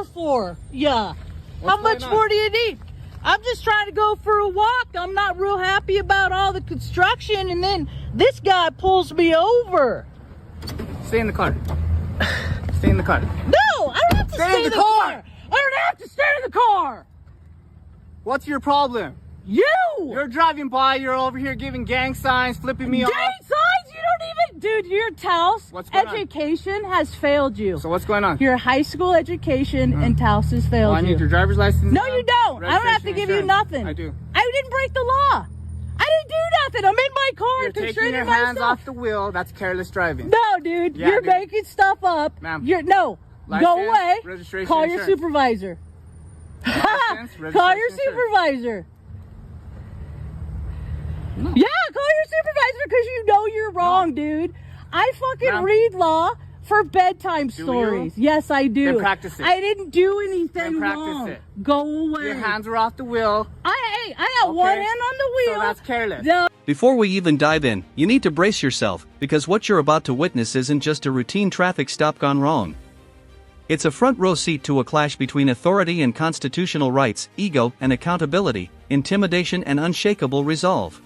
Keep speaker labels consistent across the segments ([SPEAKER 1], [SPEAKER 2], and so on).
[SPEAKER 1] for? Yeah. How much more do you need? I'm just trying to go for a walk. I'm not real happy about all the construction, and then this guy pulls me over.
[SPEAKER 2] Stay in the car. Stay in the car.
[SPEAKER 1] No, I don't have to stay in the car. I don't have to stay in the car.
[SPEAKER 2] What's your problem?
[SPEAKER 1] You!
[SPEAKER 2] You're driving by, you're over here giving gang signs, flipping me off.
[SPEAKER 1] Gang signs? You don't even... Dude, your Taos education has failed you.
[SPEAKER 2] So what's going on?
[SPEAKER 1] Your high school education and Taos has failed
[SPEAKER 2] I need your driver's license.
[SPEAKER 1] No, you don't. I don't have to give you nothing.
[SPEAKER 2] I do.
[SPEAKER 1] I didn't break the law. I didn't do nothing. I'm in my car.
[SPEAKER 2] You're taking your hands off the wheel. That's careless driving.
[SPEAKER 1] No, dude. You're making stuff up.
[SPEAKER 2] Ma'am.
[SPEAKER 1] No. Go away.
[SPEAKER 2] Registration,
[SPEAKER 1] call your supervisor. Call your supervisor. No. Yeah, call your supervisor because you know you're wrong, dude. I fucking read law for bedtime stories. Yes, I do.
[SPEAKER 2] Then practice it.
[SPEAKER 1] I didn't do anything wrong.
[SPEAKER 2] It.
[SPEAKER 1] Go away.
[SPEAKER 2] Your hands were off the wheel.
[SPEAKER 1] I got one hand on the wheel.
[SPEAKER 2] So that's careless.
[SPEAKER 1] No.
[SPEAKER 3] Before we even dive in, you need to brace yourself, because what you're about to witness isn't just a routine traffic stop gone wrong. It's a front row seat to a clash between authority and constitutional rights, ego and accountability, intimidation and unshakable resolve.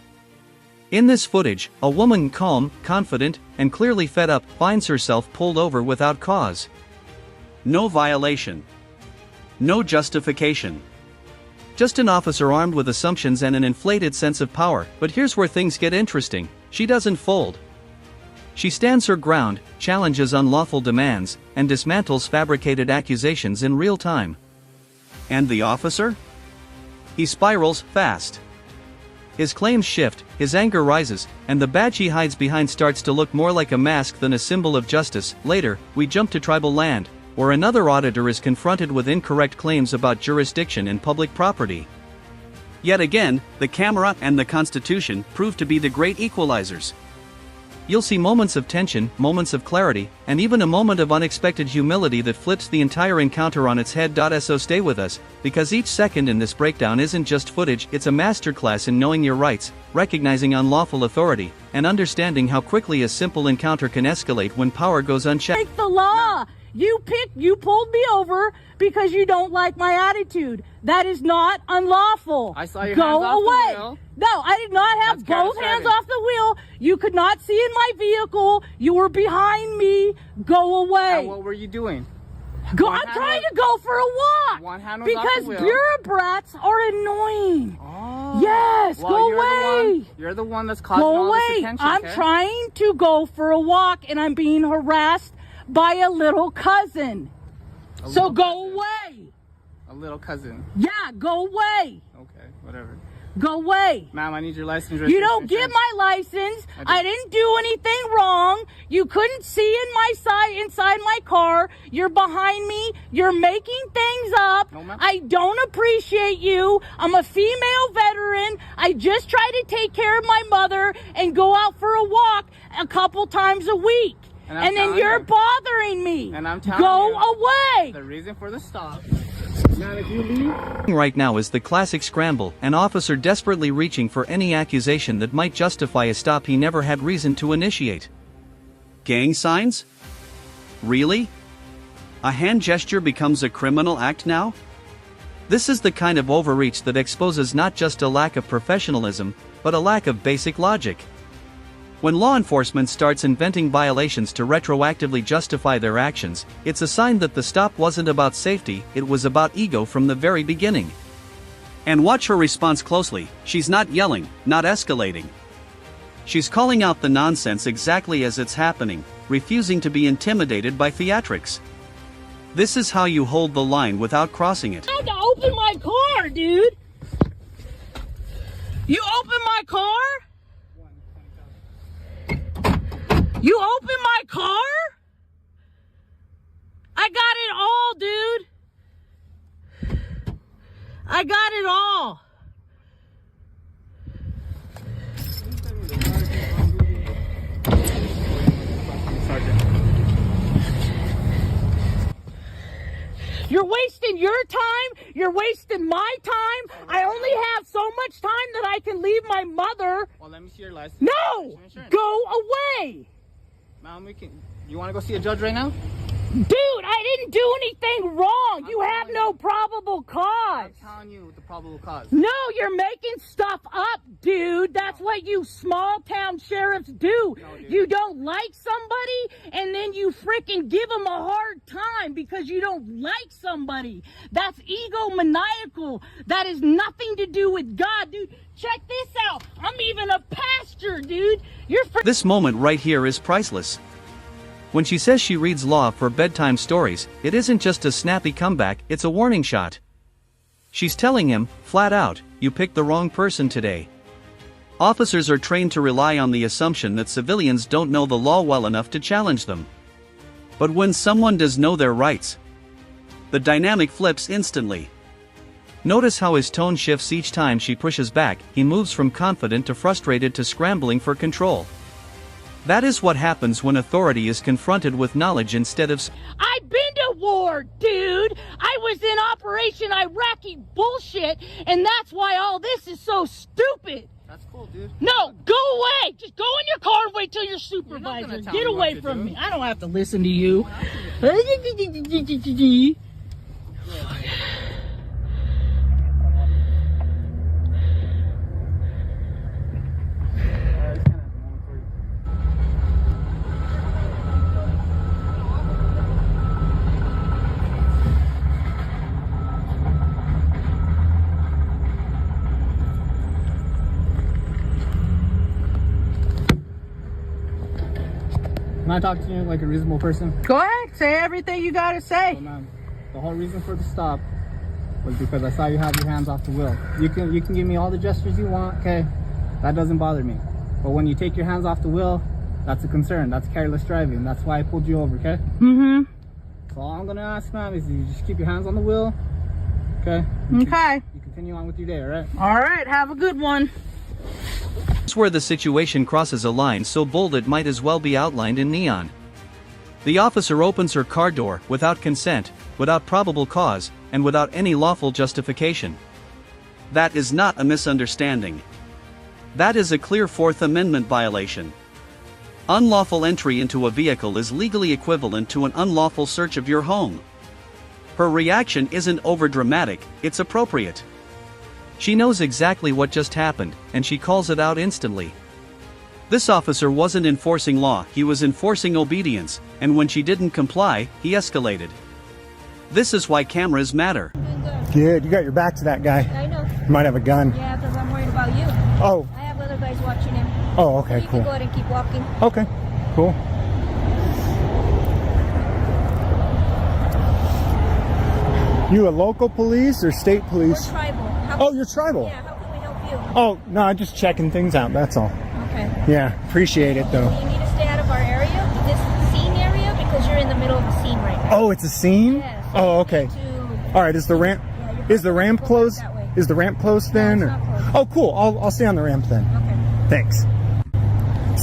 [SPEAKER 3] In this footage, a woman calm, confident, and clearly fed up finds herself pulled over without cause. No violation. No justification. Just an officer armed with assumptions and an inflated sense of power. But here's where things get interesting. She doesn't fold. She stands her ground, challenges unlawful demands, and dismantles fabricated accusations in real time. And the officer? He spirals fast. His claims shift, his anger rises, and the badge he hides behind starts to look more like a mask than a symbol of justice. Later, we jump to tribal land, where another auditor is confronted with incorrect claims about jurisdiction and public property. Yet again, the camera and the Constitution prove to be the great equalizers. You'll see moments of tension, moments of clarity, and even a moment of unexpected humility that flips the entire encounter on its head. So stay with us, because each second in this breakdown isn't just footage, it's a masterclass in knowing your rights, recognizing unlawful authority, and understanding how quickly a simple encounter can escalate when power goes unchecked.
[SPEAKER 1] Break the law! You pulled me over because you don't like my attitude. That is not unlawful.
[SPEAKER 2] I saw your
[SPEAKER 1] hands
[SPEAKER 2] off
[SPEAKER 1] away.
[SPEAKER 2] The wheel.
[SPEAKER 1] No, I did not have both hands off the wheel. You could not see in my vehicle. You were behind me. Go away.
[SPEAKER 2] And what were you doing?
[SPEAKER 1] I'm trying to go for a walk.
[SPEAKER 2] One hand was
[SPEAKER 1] because
[SPEAKER 2] off the wheel.
[SPEAKER 1] bureaucrats are annoying.
[SPEAKER 2] Oh.
[SPEAKER 1] Yes,
[SPEAKER 2] well,
[SPEAKER 1] go away.
[SPEAKER 2] You're the one that's causing all this attention.
[SPEAKER 1] I'm trying to go for a walk and I'm being harassed by a little cousin. So go away.
[SPEAKER 2] A little cousin.
[SPEAKER 1] Yeah, go away.
[SPEAKER 2] Okay, whatever.
[SPEAKER 1] Go away.
[SPEAKER 2] Ma'am, I need your license.
[SPEAKER 1] You don't get my license. I didn't do anything wrong. You couldn't see inside my car. You're behind me. You're making things up.
[SPEAKER 2] No, ma'am.
[SPEAKER 1] I don't appreciate you. I'm a female veteran. I just try to take care of my mother and go out for a walk a couple times a week. And then you're bothering me.
[SPEAKER 2] And I'm telling
[SPEAKER 1] Go
[SPEAKER 2] you,
[SPEAKER 1] away.
[SPEAKER 2] The reason for the stop. Now, if you leave.
[SPEAKER 3] Right now is the classic scramble, an officer desperately reaching for any accusation that might justify a stop he never had reason to initiate. Gang signs? Really? A hand gesture becomes a criminal act now? This is the kind of overreach that exposes not just a lack of professionalism, but a lack of basic logic. When law enforcement starts inventing violations to retroactively justify their actions, it's a sign that the stop wasn't about safety, it was about ego from the very beginning. And watch her response closely. She's not yelling, not escalating. She's calling out the nonsense exactly as it's happening, refusing to be intimidated by theatrics. This is how you hold the line without crossing it.
[SPEAKER 1] I had to open my car, dude. You open my car? You open my car? I got it all, dude. I got it all. You're wasting your time. You're wasting my time. I only have so much time that I can leave my mother.
[SPEAKER 2] Well, let me see your license.
[SPEAKER 1] No! Go away!
[SPEAKER 2] Mom, you want to go see a judge right now?
[SPEAKER 1] Dude, I didn't do anything wrong. You have no probable cause.
[SPEAKER 2] I'm telling you the probable cause.
[SPEAKER 1] No, you're making stuff up, dude. That's what you small town sheriffs do.
[SPEAKER 2] No,
[SPEAKER 1] you don't like somebody, and then you freaking give them a hard time because you don't like somebody. That's egomaniacal. That has nothing to do with God, dude. Check this out. I'm even a pastor, dude.
[SPEAKER 3] This moment right here is priceless. When she says she reads law for bedtime stories, it isn't just a snappy comeback, it's a warning shot. She's telling him, flat out, you picked the wrong person today. Officers are trained to rely on the assumption that civilians don't know the law well enough to challenge them. But when someone does know their rights, the dynamic flips instantly. Notice how his tone shifts each time she pushes back. He moves from confident to frustrated to scrambling for control. That is what happens when authority is confronted with knowledge instead of...
[SPEAKER 1] I've been to war, dude. I was in Operation Iraqi bullshit, and that's why all this is so stupid.
[SPEAKER 2] That's cool, dude.
[SPEAKER 1] No, go away. Just go in your car and wait till your supervisor. Get away from me. I don't have to listen to you.
[SPEAKER 2] Can I talk to you like a reasonable person?
[SPEAKER 1] Go ahead. Say everything you gotta say.
[SPEAKER 2] So, ma'am, the whole reason for the stop was because I saw you have your hands off the wheel. You can give me all the gestures you want, okay? That doesn't bother me. But when you take your hands off the wheel, that's a concern. That's careless driving. That's why I pulled you over, okay?
[SPEAKER 1] Mm-hmm.
[SPEAKER 2] So all I'm gonna ask, ma'am, is you just keep your hands on the wheel, okay?
[SPEAKER 1] Okay.
[SPEAKER 2] You continue on with your day, all right?
[SPEAKER 1] All right. Have a good one.
[SPEAKER 3] This is where the situation crosses a line so bold it might as well be outlined in neon. The officer opens her car door without consent, without probable cause, and without any lawful justification. That is not a misunderstanding. That is a clear Fourth Amendment violation. Unlawful entry into a vehicle is legally equivalent to an unlawful search of your home. Her reaction isn't overdramatic, it's appropriate. She knows exactly what just happened, and she calls it out instantly. This officer wasn't enforcing law, he was enforcing obedience, and when she didn't comply, he escalated. This is why cameras matter.
[SPEAKER 4] Good, you got your back to that guy.
[SPEAKER 5] I know.
[SPEAKER 4] You might have a gun.
[SPEAKER 5] Yeah, because I'm worried about you.
[SPEAKER 4] Oh.
[SPEAKER 5] I have other guys watching him.
[SPEAKER 4] Oh, okay,
[SPEAKER 5] You
[SPEAKER 4] cool.
[SPEAKER 5] can go ahead and keep walking.
[SPEAKER 4] Okay, cool. You a local police or state police?
[SPEAKER 5] We're tribal.
[SPEAKER 4] Oh, you're tribal.
[SPEAKER 5] Yeah, how can we help you?
[SPEAKER 4] Oh, no, I'm just checking things out, that's all.
[SPEAKER 5] Okay.
[SPEAKER 4] Yeah, appreciate it though.
[SPEAKER 5] You need to stay out of our area, this scene area, because you're in the middle of a scene right now.
[SPEAKER 4] Oh, it's a scene?
[SPEAKER 5] Yes.
[SPEAKER 4] Oh, okay. All right, is the ramp closed? Is the ramp closed then?
[SPEAKER 5] No, it's not closed.
[SPEAKER 4] Oh, cool. I'll stay on the ramp then.
[SPEAKER 5] Okay.
[SPEAKER 4] Thanks.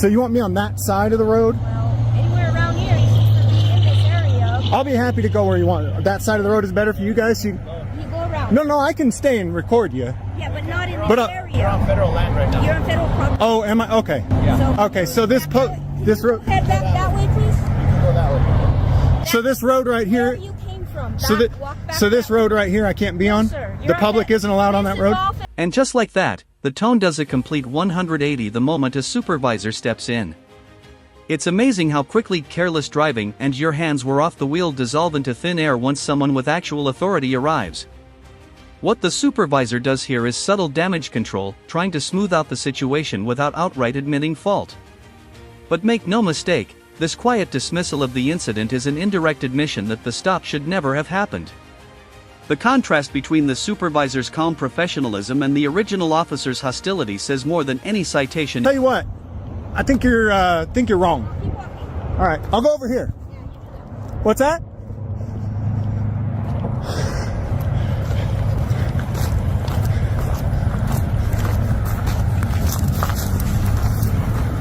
[SPEAKER 4] So you want me on that side of the road?
[SPEAKER 5] Well, anywhere around here, you seem to be in this area.
[SPEAKER 4] I'll be happy to go where you want. That side of the road is better for you guys?
[SPEAKER 5] You go around.
[SPEAKER 4] No, I can stay and record you.
[SPEAKER 5] Yeah, but not in this
[SPEAKER 4] But,
[SPEAKER 5] area.
[SPEAKER 2] You're on federal land right now.
[SPEAKER 5] You're on federal property.
[SPEAKER 4] Oh, am I? Okay.
[SPEAKER 2] Yeah.
[SPEAKER 4] Okay, so this road.
[SPEAKER 5] Head back that way, please.
[SPEAKER 2] You can go that way.
[SPEAKER 4] So this road right
[SPEAKER 5] Where
[SPEAKER 4] here.
[SPEAKER 5] you came from. Walk back
[SPEAKER 4] So this
[SPEAKER 5] that way.
[SPEAKER 4] road right here, I can't be on.
[SPEAKER 5] Sir,
[SPEAKER 4] The
[SPEAKER 5] you're
[SPEAKER 4] public isn't allowed on that
[SPEAKER 5] This is
[SPEAKER 4] road.
[SPEAKER 5] all
[SPEAKER 3] And just like that, the tone does a complete 180 the moment a supervisor steps in. It's amazing how quickly careless driving and your hands were off the wheel dissolve into thin air once someone with actual authority arrives. What the supervisor does here is subtle damage control, trying to smooth out the situation without outright admitting fault. But make no mistake, this quiet dismissal of the incident is an indirect admission that the stop should never have happened. The contrast between the supervisor's calm professionalism and the original officer's hostility says more than any citation.
[SPEAKER 4] Tell you what, I think you're wrong.
[SPEAKER 5] Keep walking.
[SPEAKER 4] All right, I'll go over here. What's that?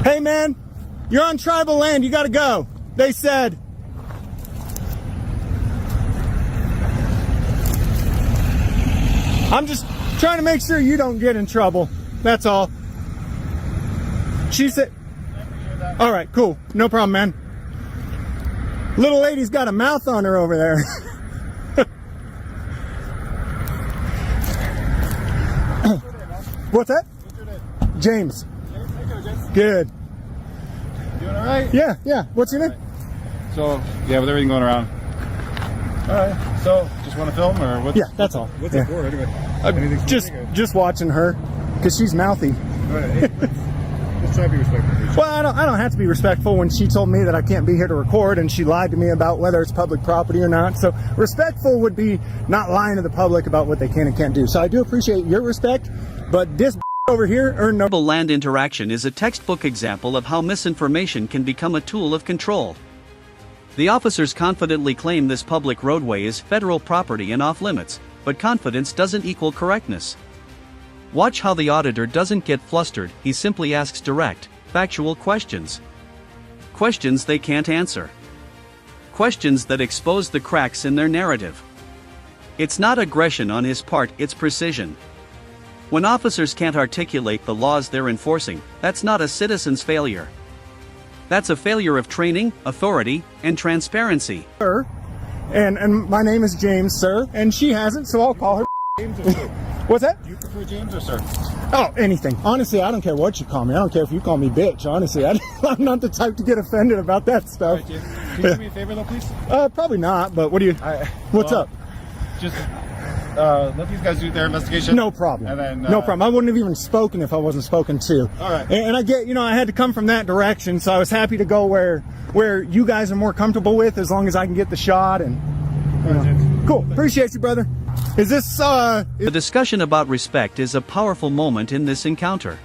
[SPEAKER 4] Hey man, you're on tribal land, you gotta go. They said. I'm just trying to make sure you don't get in trouble. That's all. She said, all right, cool. No problem, man. Little lady's got a mouth on her over there. What's that?
[SPEAKER 2] What's your name?
[SPEAKER 4] James.
[SPEAKER 2] James?
[SPEAKER 4] Good.
[SPEAKER 2] Doing all right?
[SPEAKER 4] Yeah. What's your name?
[SPEAKER 2] So, yeah, with everything going around. All right. So, just want to film or what?
[SPEAKER 4] Yeah, that's all.
[SPEAKER 2] What's
[SPEAKER 4] Yeah.
[SPEAKER 2] it for anyway? Anything
[SPEAKER 4] Just watching her, because she's mouthy.
[SPEAKER 2] All right, hey, let's try to be respectful.
[SPEAKER 4] Well, I don't have to be respectful when she told me that I can't be here to record, and she lied to me about whether it's public property or not. So respectful would be not lying to the public about what they can and can't do. So I do appreciate your respect, but this over here earned no.
[SPEAKER 3] Land interaction is a textbook example of how misinformation can become a tool of control. The officers confidently claim this public roadway is federal property and off limits, but confidence doesn't equal correctness. Watch how the auditor doesn't get flustered, he simply asks direct, factual questions. Questions they can't answer. Questions that expose the cracks in their narrative. It's not aggression on his part, it's precision. When officers can't articulate the laws they're enforcing, that's not a citizen's failure. That's a failure of training, authority, and transparency.
[SPEAKER 4] Sir, and my name is James, sir, and she hasn't, so I'll call her.
[SPEAKER 2] James or sir?
[SPEAKER 4] What's that?
[SPEAKER 2] Do you prefer James or sir?
[SPEAKER 4] Oh, anything. Honestly, I don't care what you call me. I don't care if you call me bitch. Honestly, I'm not the type to get offended about that stuff.
[SPEAKER 2] All right, James. Can you do me a favor though, please?
[SPEAKER 4] Probably not, but what do you... What's up?
[SPEAKER 2] Just let these guys do their investigation.
[SPEAKER 4] No problem.
[SPEAKER 2] And then,
[SPEAKER 4] no problem. I wouldn't have even spoken if I wasn't spoken to.
[SPEAKER 2] All right.
[SPEAKER 4] And I get, I had to come from that direction, so I was happy to go where you guys are more comfortable with, as long as I can get the shot. And cool. Appreciate you, brother. Is this
[SPEAKER 3] The discussion about respect is a powerful moment in this encounter.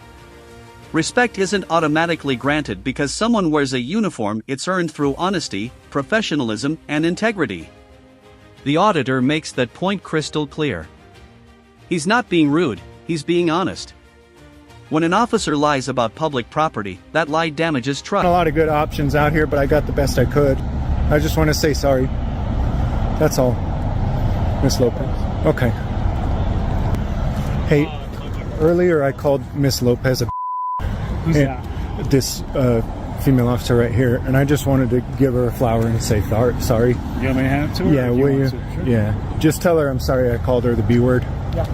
[SPEAKER 3] Respect isn't automatically granted because someone wears a uniform, it's earned through honesty, professionalism, and integrity. The auditor makes that point crystal clear. He's not being rude, he's being honest. When an officer lies about public property, that lie damages trust.
[SPEAKER 4] a lot of good options out here, but I got the best I could. I just want to say sorry. That's all. Miss Lopez. Okay. Hey, earlier I called Miss Lopez a
[SPEAKER 2] Who's
[SPEAKER 4] and
[SPEAKER 2] that?
[SPEAKER 4] this female officer right here, and I just wanted to give her a flower and say sorry.
[SPEAKER 2] You want me to hand it to her?
[SPEAKER 4] Yeah,
[SPEAKER 2] if
[SPEAKER 4] will you?
[SPEAKER 2] want to? Sure.
[SPEAKER 4] Yeah. Just tell her I'm sorry I called her the B word.
[SPEAKER 2] Yeah.